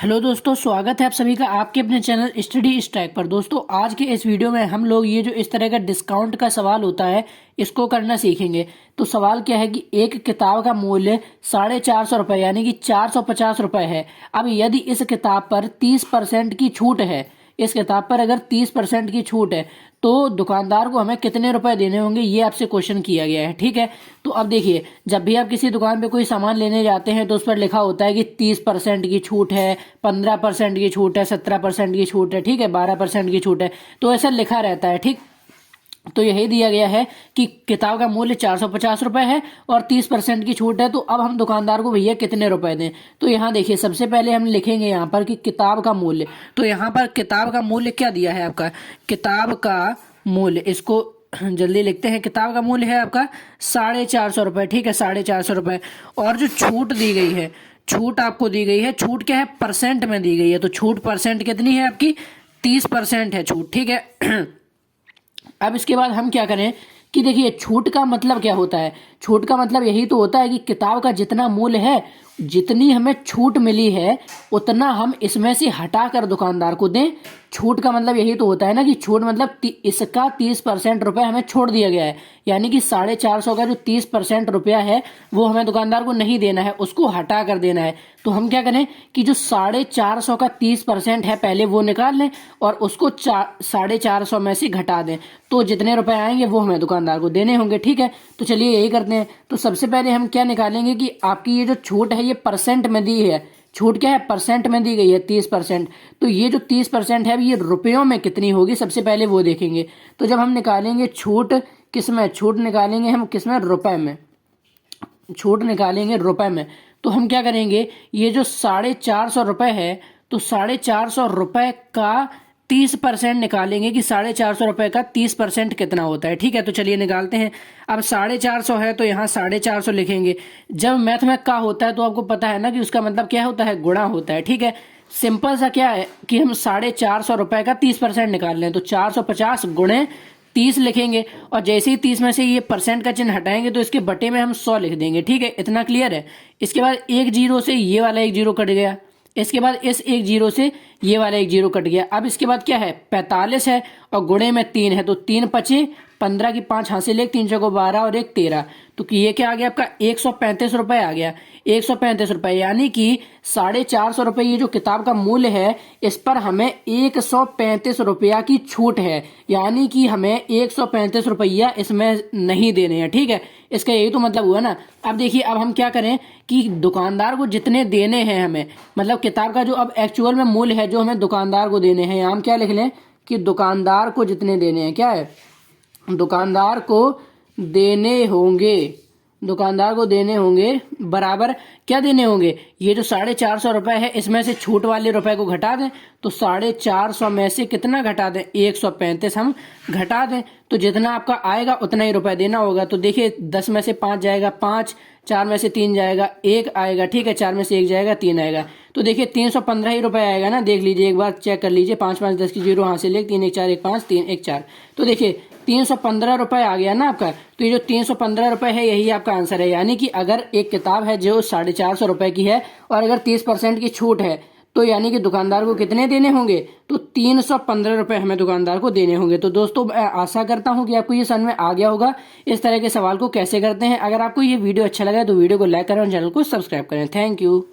Hello दोस्तों, स्वागत है आप सभी का आपके अपने चैनल स्टडी स्ट्रैक पर। दोस्तों आज के इस वीडियो में हम लोग ये जो इस तरह का डिस्काउंट का सवाल होता है इसको करना सीखेंगे। तो सवाल क्या है कि एक किताब का मूल्य 450 यानी कि 450 रुपये है। अब यदि इस किताब पर 30% की छूट है, इस किताब पर अगर 30% की छूट है तो दुकानदार को हमें कितने रुपए देने होंगे, ये आपसे क्वेश्चन किया गया है। ठीक है, तो अब देखिए, जब भी आप किसी दुकान पे कोई सामान लेने जाते हैं तो उस पर लिखा होता है कि 30% की छूट है, 15% की छूट है, 17% की छूट है, ठीक है, 12% की छूट है, तो ऐसा लिखा रहता है। ठीक, तो यही दिया गया है कि किताब का मूल्य 450 है और 30% की छूट है। तो अब हम दुकानदार को भैया कितने रुपए दें, तो यहाँ देखिए सबसे पहले हम लिखेंगे यहाँ पर कि किताब का मूल्य। तो यहाँ पर किताब का मूल्य क्या दिया है आपका, किताब का मूल्य, इसको जल्दी लिखते हैं। किताब का मूल्य है आपका 450 ठीक है, 450 और जो छूट दी गई है, छूट आपको दी गई है, छूट क्या है, परसेंट में दी गई है। तो छूट परसेंट कितनी है आपकी, 30% है छूट। ठीक है, अब इसके बाद हम क्या करें कि देखिए छूट का मतलब क्या होता है, छूट का मतलब यही तो होता है कि किताब का जितना मूल्य है, जितनी हमें छूट मिली है उतना हम इसमें से हटाकर दुकानदार को दें। छूट का मतलब यही तो होता है ना कि छूट मतलब इसका 30% रुपये हमें छोड़ दिया गया है, यानी कि 450 का जो 30% रुपया है वो हमें दुकानदार को नहीं देना है, उसको हटा कर देना है। तो हम क्या करें कि जो 450 का 30% है पहले वो निकाल लें और उसको 450 में से घटा दें, तो जितने रुपए आएंगे वो हमें दुकानदार को देने होंगे। ठीक है, तो चलिए यही करते हैं। तो सबसे पहले हम क्या निकालेंगे कि आपकी ये जो छूट है ये परसेंट में दी है, छूट क्या है, परसेंट में दी गई है 30%। तो ये जो 30% है ये रुपयों में कितनी होगी सबसे पहले वो देखेंगे। तो जब हम निकालेंगे छूट किस में, छूट निकालेंगे हम किस में, रुपए में, छूट निकालेंगे रुपए में। तो हम क्या करेंगे, ये जो 450 है तो 450 का 30% निकालेंगे कि 450 का 30% कितना होता है। ठीक है, तो चलिए निकालते हैं। अब 450 है तो यहाँ 450 लिखेंगे। जब मैथ में का होता है तो आपको पता है ना कि उसका मतलब क्या होता है, गुणा होता है। ठीक है, सिंपल सा क्या है कि हम 450 का 30% निकाल लें, तो 450 गुणे 30 लिखेंगे और जैसे ही 30 में से ये परसेंट का चिन्ह हटाएंगे तो इसके बटे में हम 100 लिख देंगे। ठीक है, इतना क्लियर है। इसके बाद एक जीरो से ये वाला एक जीरो कट गया, इसके बाद इस एक जीरो से ये वाला एक जीरो कट गया। अब इसके बाद क्या है, 45 है और गुणे में 3 है, तो 3 पचे 15 की 5 हासिल, एक 3 चौको 12 और एक 13, तो ये क्या आ गया आपका 135 रुपये आ गया। 135 रुपये यानी कि 450 रुपये ये जो किताब का मूल्य है इस पर हमें 135 रुपया की छूट है, यानी कि हमें 135 रुपया इसमें नहीं देने हैं। ठीक है, इसका यही तो मतलब हुआ ना। अब देखिए, अब हम क्या करें कि दुकानदार को जितने देने हैं हमें, मतलब किताब का जो अब एक्चुअल में मूल्य है जो हमें दुकानदार को देने हैं, हम क्या लिख लें कि दुकानदार को जितने देने हैं, क्या है, दुकानदार को देने होंगे, दुकानदार को देने होंगे बराबर क्या देने होंगे, ये जो 450 रुपये है इसमें से छूट वाले रुपए को घटा दें। तो 450 में से कितना घटा दें, 135 हम घटा दें, तो जितना आपका आएगा उतना ही रुपए देना होगा। तो देखिए 10 में से 5 जाएगा 5, 4 में से 3 जाएगा 1 आएगा, ठीक है, 4 में से 1 जाएगा 3 आएगा, तो देखिए 315 ही रुपए आएगा ना। देख लीजिए एक बार चेक कर लीजिए, 5 5 10 की जीरो हासिल, 1 3 1 4 1 5 3 1 4, तो देखिए 315 रुपये आ गया ना आपका। तो ये जो 315 रुपये है यही आपका आंसर है, यानी कि अगर एक किताब है जो 450 रुपये की है और अगर 30% की छूट है तो यानी कि दुकानदार को कितने देने होंगे, तो 315 रुपये हमें दुकानदार को देने होंगे। तो दोस्तों आशा करता हूं कि आपको ये समझ में आ गया होगा इस तरह के सवाल को कैसे करते हैं। अगर आपको ये वीडियो अच्छा लगा तो वीडियो को लाइक करें और चैनल को सब्सक्राइब करें। Thank you.